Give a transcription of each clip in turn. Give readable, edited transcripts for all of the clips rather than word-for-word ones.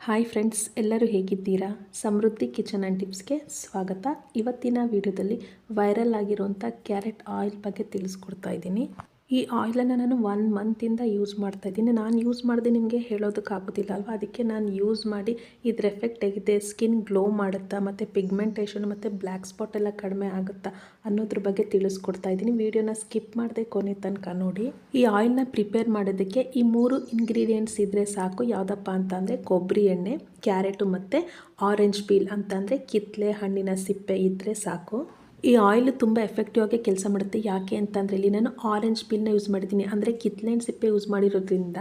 Hi friends, ಎಲ್ಲರೂ ಹೇಗಿದ್ದೀರಾ? ಸಮೃದ್ಧಿ kitchen and ಟಿಪ್ಸ್ಗೆ ಸ್ವಾಗತ. ಇವತ್ತಿನ ವಿಡಿಯೋದಲ್ಲಿ ವೈರಲ್ ಆಗಿರುವಂಥ ಕ್ಯಾರೆಟ್ ಆಯಿಲ್ ಬಗ್ಗೆ ತಿಳಿಸ್ಕೊಡ್ತಾ ಇದ್ದೀನಿ. ಈ ಆಯಿಲನ್ನು ನಾನು 1 ಮಂತಿಂದ ಯೂಸ್ ಮಾಡ್ತಾ ಇದ್ದೀನಿ. ನಾನು ಯೂಸ್ ಮಾಡಿದೆ ನಿಮಗೆ ಹೇಳೋದಕ್ಕಾಗೋದಿಲ್ಲ ಅಲ್ವಾ, ಅದಕ್ಕೆ ನಾನು ಯೂಸ್ ಮಾಡಿ ಇದ್ರ ಎಫೆಕ್ಟ್ ಹೇಗಿದೆ, ಸ್ಕಿನ್ ಗ್ಲೋ ಮಾಡುತ್ತಾ, ಮತ್ತು ಪಿಗ್ಮೆಂಟೇಷನ್ ಮತ್ತು ಬ್ಲ್ಯಾಕ್ ಸ್ಪಾಟ್ ಎಲ್ಲ ಕಡಿಮೆ ಆಗುತ್ತಾ ಅನ್ನೋದ್ರ ಬಗ್ಗೆ ತಿಳಿಸ್ಕೊಡ್ತಾ ಇದ್ದೀನಿ. ವಿಡಿಯೋನ ಸ್ಕಿಪ್ ಮಾಡದೆ ಕೊನೆ ತನಕ ನೋಡಿ. ಈ ಆಯಿಲ್ನ ಪ್ರಿಪೇರ್ ಮಾಡೋದಕ್ಕೆ ಈ 3 ಇಂಗ್ರೀಡಿಯೆಂಟ್ಸ್ ಇದ್ದರೆ ಸಾಕು. ಯಾವುದಪ್ಪ ಅಂತಂದರೆ ಕೊಬ್ಬರಿ ಎಣ್ಣೆ, ಕ್ಯಾರೆಟು ಮತ್ತು ಆರೆಂಜ್ ಪೀಲ್ ಅಂತಂದರೆ ಕಿತ್ತಳೆ ಹಣ್ಣಿನ ಸಿಪ್ಪೆ ಇದ್ದರೆ ಸಾಕು. ಈ ಆಯಿಲ್ ತುಂಬ ಎಫೆಕ್ಟಿವ್ ಆಗಿ ಕೆಲಸ ಮಾಡುತ್ತೆ. ಯಾಕೆ ಅಂತಂದರೆ ಇಲ್ಲಿ ನಾನು ಆರೆಂಜ್ ಪೀಲ್ನ ಯೂಸ್ ಮಾಡಿದ್ದೀನಿ, ಅಂದರೆ ಕಿತ್ತಳೆ ಹಣ್ಣು ಸಿಪ್ಪೆ ಯೂಸ್ ಮಾಡಿರೋದ್ರಿಂದ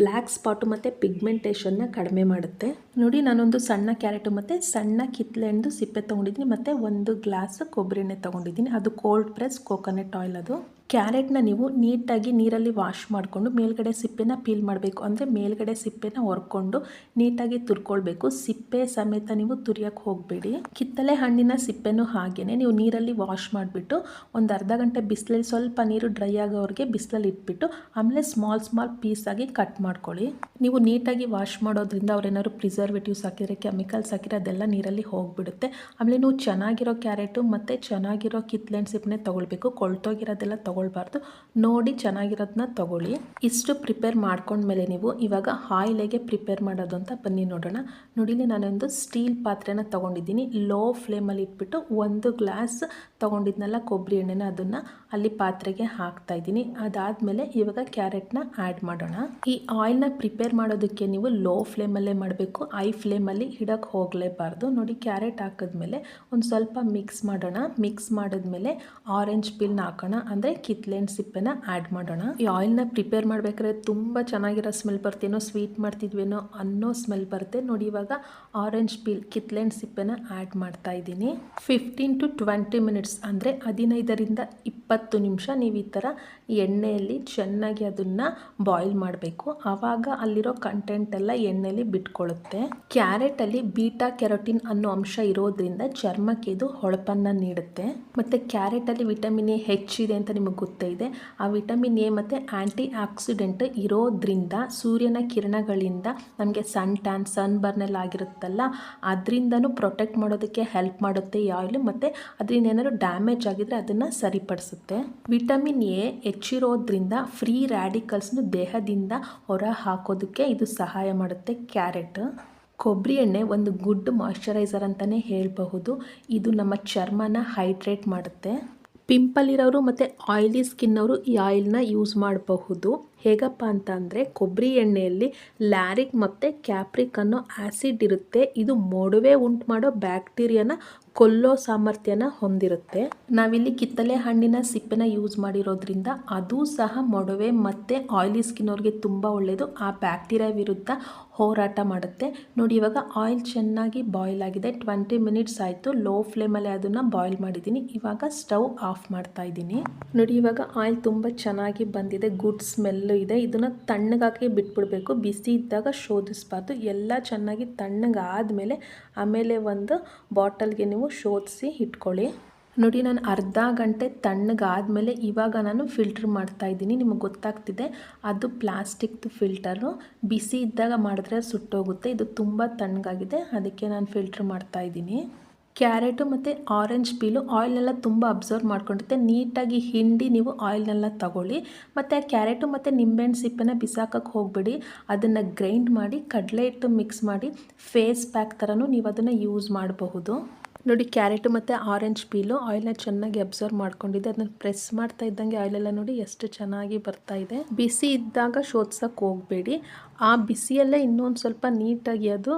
ಬ್ಲ್ಯಾಕ್ ಸ್ಪಾಟು ಮತ್ತು ಪಿಗ್ಮೆಂಟೇಷನ್ನ ಕಡಿಮೆ ಮಾಡುತ್ತೆ. ನೋಡಿ, ನಾನೊಂದು ಸಣ್ಣ ಕ್ಯಾರೆಟು ಮತ್ತು ಸಣ್ಣ ಕಿತ್ತಳೆ ಹಣ್ಣು ಸಿಪ್ಪೆ ತೊಗೊಂಡಿದ್ದೀನಿ, ಮತ್ತು 1 ಗ್ಲಾಸ್ ಕೊಬ್ಬರಿ ಎಣ್ಣೆ ತೊಗೊಂಡಿದ್ದೀನಿ. ಅದು ಕೋಲ್ಡ್ ಪ್ರೆಸ್ ಕೋಕೋನಟ್ ಆಯಿಲ್. ಅದು ಕ್ಯಾರೆಟ್ನ ನೀವು ನೀಟಾಗಿ ನೀರಲ್ಲಿ ವಾಶ್ ಮಾಡಿಕೊಂಡು ಮೇಲ್ಗಡೆ ಸಿಪ್ಪೆನ ಪೀಲ್ ಮಾಡಬೇಕು. ಅಂದರೆ ಮೇಲ್ಗಡೆ ಸಿಪ್ಪೆನ ಹೊರ್ಕೊಂಡು ನೀಟಾಗಿ ತುರ್ಕೊಳ್ಬೇಕು. ಸಿಪ್ಪೆ ಸಮೇತ ನೀವು ತುರಿಯೋಕ್ಕೆ ಹೋಗಬೇಡಿ. ಕಿತ್ತಳೆ ಹಣ್ಣಿನ ಸಿಪ್ಪೆನೂ ಹಾಗೆಯೇ ನೀವು ನೀರಲ್ಲಿ ವಾಶ್ ಮಾಡಿಬಿಟ್ಟು ಒಂದು ಅರ್ಧ ಗಂಟೆ ಬಿಸಿಲಲ್ಲಿ ಸ್ವಲ್ಪ ನೀರು ಡ್ರೈ ಆಗೋವ್ರಿಗೆ ಬಿಸಿಲಲ್ಲಿ ಇಟ್ಬಿಟ್ಟು ಆಮೇಲೆ ಸ್ಮಾಲ್ ಪೀಸಾಗಿ ಕಟ್ ಮಾಡ್ಕೊಳ್ಳಿ. ನೀವು ನೀಟಾಗಿ ವಾಶ್ ಮಾಡೋದ್ರಿಂದ ಅವ್ರೇನಾದ್ರು ಪ್ರಿಸರ್ವೇಟಿವ್ಸ್ ಹಾಕಿದರೆ, ಕೆಮಿಕಲ್ಸ್ ಹಾಕಿದರೆ ಅದೆಲ್ಲ ನೀರಲ್ಲಿ ಹೋಗಿಬಿಡುತ್ತೆ. ಆಮೇಲೆ ನೀವು ಚೆನ್ನಾಗಿರೋ ಕ್ಯಾರೆಟು ಮತ್ತು ಚೆನ್ನಾಗಿರೋ ಕಿತ್ತಳೆ ಹಣ್ಣು ಸಿಪ್ಪೆನೇ ತೊಗೊಳ್ಬೇಕು. ಕೊಳ್ತೋಗಿರೋದೆಲ್ಲ ತೊಗೊಳ್ಬಾರ್ದು. ನೋಡಿ ಚೆನ್ನಾಗಿರೋದನ್ನ ತೊಗೊಳ್ಳಿ. ಇಷ್ಟು ಪ್ರಿಪೇರ್ ಮಾಡ್ಕೊಂಡ್ಮೇಲೆ ನೀವು ಇವಾಗ ಆಯಿಲಿಗೆ ಪ್ರಿಪೇರ್ ಮಾಡೋದು ಅಂತ ಬನ್ನಿ ನೋಡೋಣ. ನೋಡಿಲಿ, ನಾನೊಂದು ಸ್ಟೀಲ್ ಪಾತ್ರೆನ ತೊಗೊಂಡಿದ್ದೀನಿ. ಲೋ ಫ್ಲೇಮಲ್ಲಿ ಇಟ್ಬಿಟ್ಟು 1 ಗ್ಲಾಸ್ ತೊಗೊಂಡಿದ್ನಲ್ಲ ಕೊಬ್ಬರಿ ಎಣ್ಣೆನ, ಅದನ್ನು ಅಲ್ಲಿ ಪಾತ್ರೆಗೆ ಹಾಕ್ತಾ ಇದ್ದೀನಿ. ಅದಾದಮೇಲೆ ಇವಾಗ ಕ್ಯಾರೆಟ್ನ ಆ್ಯಡ್ ಮಾಡೋಣ. ಈ ಆಯಿಲ್ನ ಪ್ರಿಪೇರ್ ಮಾಡೋದಕ್ಕೆ ನೀವು ಲೋ ಫ್ಲೇಮಲ್ಲೇ ಮಾಡಬೇಕು, ಹೈ ಫ್ಲೇಮಲ್ಲಿ ಇಡೋಕ್ಕೆ ಹೋಗಲೇಬಾರ್ದು. ನೋಡಿ, ಕ್ಯಾರೆಟ್ ಹಾಕಿದ್ಮೇಲೆ ಒಂದು ಸ್ವಲ್ಪ ಮಿಕ್ಸ್ ಮಾಡೋಣ. ಮಿಕ್ಸ್ ಮಾಡಿದ್ಮೇಲೆ ಆರೆಂಜ್ ಪೀಲ್ನ ಹಾಕೋಣ, ಅಂದರೆ ಕಿತ್ತಳೆ ಹಣ್ಣು ಸಿಪ್ಪೆನ ಆ್ಯಡ್ ಮಾಡೋಣ. ಈ ಆಯಿಲ್ನ ಪ್ರಿಪೇರ್ ಮಾಡಬೇಕಾದ್ರೆ ತುಂಬ ಚೆನ್ನಾಗಿರೋ ಸ್ಮೆಲ್ ಬರ್ತೇನೋ, ಸ್ವೀಟ್ ಮಾಡ್ತಿದ್ವೇನೋ ಅನ್ನೋ ಸ್ಮೆಲ್ ಬರುತ್ತೆ. ನೋಡಿ, ಇವಾಗ ಆರೆಂಜ್ ಪೀಲ್ ಕಿತ್ತಳೆ ಹಣ್ಣು ಸಿಪ್ಪೆನ ಆ್ಯಡ್ ಮಾಡ್ತಾ ಇದ್ದೀನಿ. 15 to 20 ಮಿನಿಟ್ಸ್ ಅಂದರೆ 15ರಿಂದ 20 ನಿಮಿಷ ನೀವು ಈ ಥರ ಎಣ್ಣೆಯಲ್ಲಿ ಚೆನ್ನಾಗಿ ಅದನ್ನು ಬಾಯ್ಲ್ ಮಾಡಬೇಕು. ಆವಾಗ ಅಲ್ಲಿರೋ ಕಂಟೆಂಟ್ ಎಲ್ಲ ಎಣ್ಣೆಯಲ್ಲಿ ಬಿಟ್ಕೊಳ್ಳುತ್ತೆ. ಕ್ಯಾರೆಟಲ್ಲಿ ಬೀಟಾ ಕೆರೋಟಿನ್ ಅನ್ನೋ ಅಂಶ ಇರೋದ್ರಿಂದ ಚರ್ಮಕ್ಕೆ ಇದು ಹೊಳಪನ್ನು ನೀಡುತ್ತೆ. ಮತ್ತು ಕ್ಯಾರೆಟಲ್ಲಿ ವಿಟಮಿನ್ ಎ ಹೆಚ್ಚಿದೆ ಅಂತ ನಿಮಗೆ ಗೊತ್ತೇ ಇದೆ. ಆ ವಿಟಮಿನ್ ಎ ಮತ್ತು ಆ್ಯಂಟಿ ಆಕ್ಸಿಡೆಂಟ್ ಇರೋದ್ರಿಂದ ಸೂರ್ಯನ ಕಿರಣಗಳಿಂದ ನಮಗೆ ಸನ್ ಟ್ಯಾನ್, ಸನ್ ಬರ್ನ್ ಎಲ್ಲ ಆಗಿರುತ್ತಲ್ಲ, ಅದರಿಂದನೂ ಪ್ರೊಟೆಕ್ಟ್ ಮಾಡೋದಕ್ಕೆ ಹೆಲ್ಪ್ ಮಾಡುತ್ತೆ ಈ ಆಯಿಲ್. ಮತ್ತು ಅದರಿಂದ ಏನಾದರೂ ಡ್ಯಾಮೇಜ್ ಆಗಿದ್ರೆ ಅದನ್ನು ಸರಿಪಡಿಸುತ್ತೆ. ವಿಟಮಿನ್ ಎ ಹೆಚ್ಚಿರೋದ್ರಿಂದ ಫ್ರೀ ರ್ಯಾಡಿಕಲ್ಸ್ನು ದೇಹದಿಂದ ಹೊರ ಹಾಕೋದಕ್ಕೆ ಇದು ಸಹಾಯ ಮಾಡುತ್ತೆ ಕ್ಯಾರೆಟ್. ಕೊಬ್ಬರಿ ಎಣ್ಣೆ ಒಂದು ಗುಡ್ ಮಾಯ್ಶ್ಚರೈಸರ್ ಅಂತಲೇ ಹೇಳಬಹುದು. ಇದು ನಮ್ಮ ಚರ್ಮನ ಹೈಡ್ರೇಟ್ ಮಾಡುತ್ತೆ. ಪಿಂಪಲ್ ಇರೋರು ಮತ್ತು ಆಯಿಲಿ ಸ್ಕಿನ್ ಅವರು ಈ ಆಯಿಲ್ನ ಯೂಸ್ ಮಾಡಬಹುದು. ಹೇಗಪ್ಪ ಅಂತ ಅಂದರೆ, ಕೊಬ್ಬರಿ ಎಣ್ಣೆಯಲ್ಲಿ ಲ್ಯಾರಿಕ್ ಮತ್ತು ಕ್ಯಾಪ್ರಿಕ್ ಅನ್ನೋ ಆ್ಯಸಿಡ್ ಇರುತ್ತೆ. ಇದು ಮೊಡವೆ ಉಂಟು ಮಾಡೋ ಬ್ಯಾಕ್ಟೀರಿಯಾನ ಕೊಲ್ಲೋ ಸಾಮರ್ಥ್ಯನ ಹೊಂದಿರುತ್ತೆ. ನಾವಿಲ್ಲಿ ಕಿತ್ತಳೆ ಹಣ್ಣಿನ ಸಿಪ್ಪೆನ ಯೂಸ್ ಮಾಡಿರೋದ್ರಿಂದ ಅದು ಸಹ ಮೊಡವೆ ಮತ್ತು ಆಯಿಲಿ ಸ್ಕಿನ್ ಅವ್ರಿಗೆ ತುಂಬ ಒಳ್ಳೆಯದು. ಆ ಬ್ಯಾಕ್ಟೀರಿಯಾ ವಿರುದ್ಧ ಹೋರಾಟ ಮಾಡುತ್ತೆ. ನೋಡಿ, ಇವಾಗ ಆಯಿಲ್ ಚೆನ್ನಾಗಿ ಬಾಯ್ಲ್ ಆಗಿದೆ. 20 ಮಿನಿಟ್ಸ್ ಆಯಿತು. ಲೋ ಫ್ಲೇಮಲ್ಲಿ ಅದನ್ನು ಬಾಯ್ಲ್ ಮಾಡಿದ್ದೀನಿ. ಇವಾಗ ಸ್ಟವ್ ಆಫ್ ಮಾಡ್ತಾ ಇದ್ದೀನಿ. ನೋಡಿ, ಇವಾಗ ಆಯಿಲ್ ತುಂಬ ಚೆನ್ನಾಗಿ ಬಂದಿದೆ. ಗುಡ್ ಸ್ಮೆಲ್ಲು ಇದೆ. ಇದನ್ನು ತಣ್ಣಗಾಗಿ ಬಿಟ್ಬಿಡಬೇಕು. ಬಿಸಿ ಇದ್ದಾಗ ಶೋಧಿಸಬಾರ್ದು. ಎಲ್ಲ ಚೆನ್ನಾಗಿ ತಣ್ಣಗಾದಮೇಲೆ ಆಮೇಲೆ ಒಂದು ಬಾಟಲ್ಗೆ ನೀವು ಶೋಧಿಸಿ ಇಟ್ಕೊಳ್ಳಿ. ನೋಡಿ, ನಾನು ಅರ್ಧ ಗಂಟೆ ತಣ್ಣಗಾದಮೇಲೆ ಇವಾಗ ನಾನು ಫಿಲ್ಟ್ರ್ ಮಾಡ್ತಾ ಇದ್ದೀನಿ. ನಿಮಗೆ ಗೊತ್ತಾಗ್ತಿದೆ, ಅದು ಪ್ಲಾಸ್ಟಿಕ್ದು ಫಿಲ್ಟರು. ಬಿಸಿ ಇದ್ದಾಗ ಮಾಡಿದ್ರೆ ಸುಟ್ಟೋಗುತ್ತೆ. ಇದು ತುಂಬ ತಣ್ಣಗಾಗಿದೆ, ಅದಕ್ಕೆ ನಾನು ಫಿಲ್ಟ್ರ್ ಮಾಡ್ತಾ ಇದ್ದೀನಿ. ಕ್ಯಾರೆಟು ಮತ್ತು ಆರೆಂಜ್ ಪೀಲು ಆಯಿಲ್ನೆಲ್ಲ ತುಂಬ ಅಬ್ಸರ್ವ್ ಮಾಡ್ಕೊಂಡಿರುತ್ತೆ. ನೀಟಾಗಿ ಹಿಂಡಿ ನೀವು ಆಯಿಲ್ನೆಲ್ಲ ತಗೊಳ್ಳಿ. ಮತ್ತು ಕ್ಯಾರೆಟು ಮತ್ತು ನಿಂಬೆಹಣ್ಣು ಸಿಪ್ಪೆನ ಬಿಸಾಕೋಕ್ಕೆ ಹೋಗಬೇಡಿ. ಅದನ್ನು ಗ್ರೈಂಡ್ ಮಾಡಿ ಕಡಲೆ ಹಿಟ್ಟು ಮಿಕ್ಸ್ ಮಾಡಿ ಫೇಸ್ ಪ್ಯಾಕ್ ಥರನೂ ನೀವು ಅದನ್ನು ಯೂಸ್ ಮಾಡಬಹುದು. ನೋಡಿ, ಕ್ಯಾರೆಟು ಮತ್ತು ಆರೆಂಜ್ ಪೀಲು ಆಯಿಲ್ನ ಚೆನ್ನಾಗಿ ಅಬ್ಸರ್ವ್ ಮಾಡ್ಕೊಂಡಿದ್ದೆ. ಅದನ್ನು ಪ್ರೆಸ್ ಮಾಡ್ತಾ ಇದ್ದಂಗೆ ಆಯಿಲೆಲ್ಲ ನೋಡಿ ಎಷ್ಟು ಚೆನ್ನಾಗಿ ಬರ್ತಾ ಇದೆ. ಬಿಸಿ ಇದ್ದಾಗ ಶೋಧಿಸೋಕ್ಕೆ ಹೋಗಬೇಡಿ. ಆ ಬಿಸಿಯಲ್ಲೇ ಇನ್ನೊಂದು ಸ್ವಲ್ಪ ನೀಟಾಗಿ ಅದು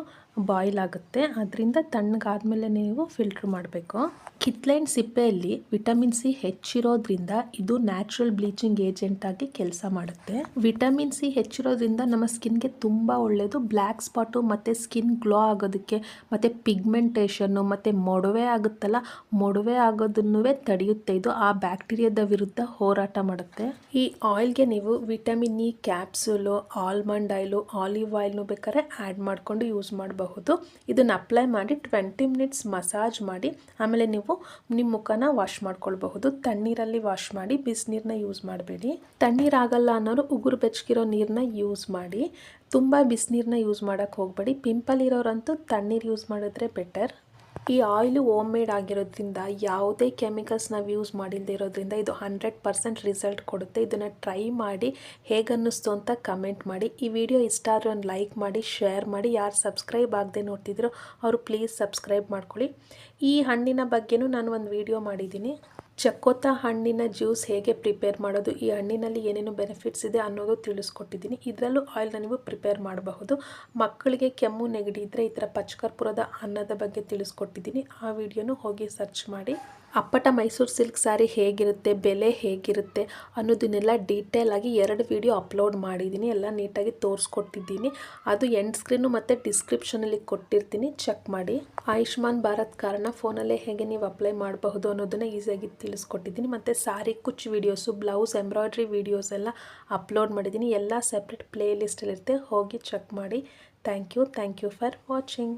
ಬಾಯ್ಲ್ ಆಗುತ್ತೆ. ಅದರಿಂದ ತಣ್ಣಗಾದ್ಮೇಲೆ ನೀವು ಫಿಲ್ಟ್ರ್ ಮಾಡಬೇಕು. ಕಿತ್ತಳೆ ಹಣ್ಣು ಸಿಪ್ಪೆಯಲ್ಲಿ ವಿಟಮಿನ್ ಸಿ ಹೆಚ್ಚಿರೋದ್ರಿಂದ ಇದು ನ್ಯಾಚುರಲ್ ಬ್ಲೀಚಿಂಗ್ ಏಜೆಂಟ್ ಆಗಿ ಕೆಲಸ ಮಾಡುತ್ತೆ. ವಿಟಮಿನ್ ಸಿ ಹೆಚ್ಚಿರೋದ್ರಿಂದ ನಮ್ಮ ಸ್ಕಿನ್ಗೆ ತುಂಬ ಒಳ್ಳೆಯದು. ಬ್ಲ್ಯಾಕ್ ಸ್ಪಾಟು ಮತ್ತು ಸ್ಕಿನ್ ಗ್ಲೋ ಆಗೋದಕ್ಕೆ, ಮತ್ತು ಪಿಗ್ಮೆಂಟೇಷನ್ನು ಮತ್ತು ಮೊಡವೆ ಆಗುತ್ತಲ್ಲ, ಮೊಡವೆ ಆಗೋದನ್ನು ತಡೆಯುತ್ತೆ. ಇದು ಆ ಬ್ಯಾಕ್ಟೀರಿಯಾದ ವಿರುದ್ಧ ಹೋರಾಟ ಮಾಡುತ್ತೆ. ಈ ಆಯಿಲ್ಗೆ ನೀವು vitamin E capsule, almond oil, olive ಆಯಿಲ್ನು ಬೇಕಾದ್ರೆ ಆ್ಯಡ್ ಮಾಡಿಕೊಂಡು ಯೂಸ್ ಮಾಡಬಹುದು. ಇದನ್ನು ಅಪ್ಲೈ ಮಾಡಿ 20 ಮಿನಿಟ್ಸ್ ಮಸಾಜ್ ಮಾಡಿ ಆಮೇಲೆ ನೀವು ನಿಮ್ಮ ಮುಖನ ವಾಶ್ ಮಾಡ್ಕೊಳ್ಬಹುದು. ತಣ್ಣೀರಲ್ಲಿ ವಾಶ್ ಮಾಡಿ, ಬಿಸಿನೀರನ್ನ ಯೂಸ್ ಮಾಡಬೇಡಿ. ತಣ್ಣೀರಾಗಲ್ಲ ಅನ್ನೋರು ಉಗುರು ಬೆಚ್ಚಗಿರೋ ನೀರನ್ನ ಯೂಸ್ ಮಾಡಿ. ತುಂಬ ಬಿಸಿನೀರನ್ನ ಯೂಸ್ ಮಾಡೋಕ್ಕೆ ಹೋಗಬೇಡಿ. ಪಿಂಪಲ್ ಇರೋರಂತೂ ತಣ್ಣೀರು ಯೂಸ್ ಮಾಡಿದ್ರೆ ಬೆಟರ್. ಈ ಆಯಿಲು ಹೋಮ್ ಮೇಡ್ ಆಗಿರೋದ್ರಿಂದ ಯಾವುದೇ ಕೆಮಿಕಲ್ಸ್ ನಾವು ಯೂಸ್ ಮಾಡಿಲ್ಲದೆ ಇರೋದ್ರಿಂದ ಇದು 100% ರಿಸಲ್ಟ್ ಕೊಡುತ್ತೆ. ಇದನ್ನು ಟ್ರೈ ಮಾಡಿ ಹೇಗನ್ನಿಸ್ತು ಅಂತ ಕಮೆಂಟ್ ಮಾಡಿ. ಈ ವಿಡಿಯೋ ಇಷ್ಟ ಆದರೆ ಒಂದು ಲೈಕ್ ಮಾಡಿ, ಶೇರ್ ಮಾಡಿ. ಯಾರು ಸಬ್ಸ್ಕ್ರೈಬ್ ಆಗದೆ ನೋಡ್ತಿದ್ರೋ ಅವರು ಪ್ಲೀಸ್ ಸಬ್ಸ್ಕ್ರೈಬ್ ಮಾಡ್ಕೊಳ್ಳಿ. ಈ ಹಣ್ಣಿನ ಬಗ್ಗೆನೂ ನಾನು ಒಂದು ವಿಡಿಯೋ ಮಾಡಿದ್ದೀನಿ. ಚಕ್ಕೋತ ಹಣ್ಣಿನ ಜ್ಯೂಸ್ ಹೇಗೆ ಪ್ರಿಪೇರ್ ಮಾಡೋದು, ಈ ಹಣ್ಣಿನಲ್ಲಿ ಏನೇನು ಬೆನಿಫಿಟ್ಸ್ ಇದೆ ಅನ್ನೋದು ತಿಳಿಸ್ಕೊಟ್ಟಿದ್ದೀನಿ. ಇದರಲ್ಲೂ ಆಯಿಲ್ನ ನೀವು ಪ್ರಿಪೇರ್ ಮಾಡಬಹುದು. ಮಕ್ಕಳಿಗೆ ಕೆಮ್ಮು ನೆಗಡಿ ಇದ್ದರೆ ಈ ಥರ ಪಚ್ಚಕರ್ಪೂರದ ಅನ್ನದ ಬಗ್ಗೆ ತಿಳಿಸ್ಕೊಟ್ಟಿದ್ದೀನಿ. ಆ ವಿಡಿಯೋನು ಹೋಗಿ ಸರ್ಚ್ ಮಾಡಿ. ಅಪ್ಪಟ ಮೈಸೂರು ಸಿಲ್ಕ್ ಸ್ಯಾರಿ ಹೇಗಿರುತ್ತೆ, ಬೆಲೆ ಹೇಗಿರುತ್ತೆ ಅನ್ನೋದನ್ನೆಲ್ಲ ಡೀಟೇಲ್ ಆಗಿ 2 ವಿಡಿಯೋ ಅಪ್ಲೋಡ್ ಮಾಡಿದ್ದೀನಿ. ಎಲ್ಲ ನೀಟಾಗಿ ತೋರಿಸ್ಕೊಟ್ಟಿದ್ದೀನಿ. ಅದು ಎಂಡ್ ಸ್ಕ್ರೀನು ಮತ್ತು ಡಿಸ್ಕ್ರಿಪ್ಷನಲ್ಲಿ ಕೊಟ್ಟಿರ್ತೀನಿ, ಚೆಕ್ ಮಾಡಿ. ಆಯುಷ್ಮಾನ್ ಭಾರತ್ ಕಾರ್ಡ್ನ ಫೋನಲ್ಲೇ ಹೇಗೆ ನೀವು ಅಪ್ಲೈ ಮಾಡಬಹುದು ಅನ್ನೋದನ್ನು ಈಸಿಯಾಗಿ ತಿಳಿಸ್ಕೊಟ್ಟಿದ್ದೀನಿ. ಮತ್ತು ಸ್ಯಾರಿ ಕುಚ್ಚು ವೀಡಿಯೋಸು, ಬ್ಲೌಸ್ ಎಂಬ್ರಾಯ್ಡ್ರಿ ವೀಡಿಯೋಸ್ ಎಲ್ಲ ಅಪ್ಲೋಡ್ ಮಾಡಿದ್ದೀನಿ. ಎಲ್ಲ ಸೆಪ್ರೇಟ್ ಪ್ಲೇ ಲಿಸ್ಟಲ್ಲಿರುತ್ತೆ, ಹೋಗಿ ಚೆಕ್ ಮಾಡಿ. Thank you for watching.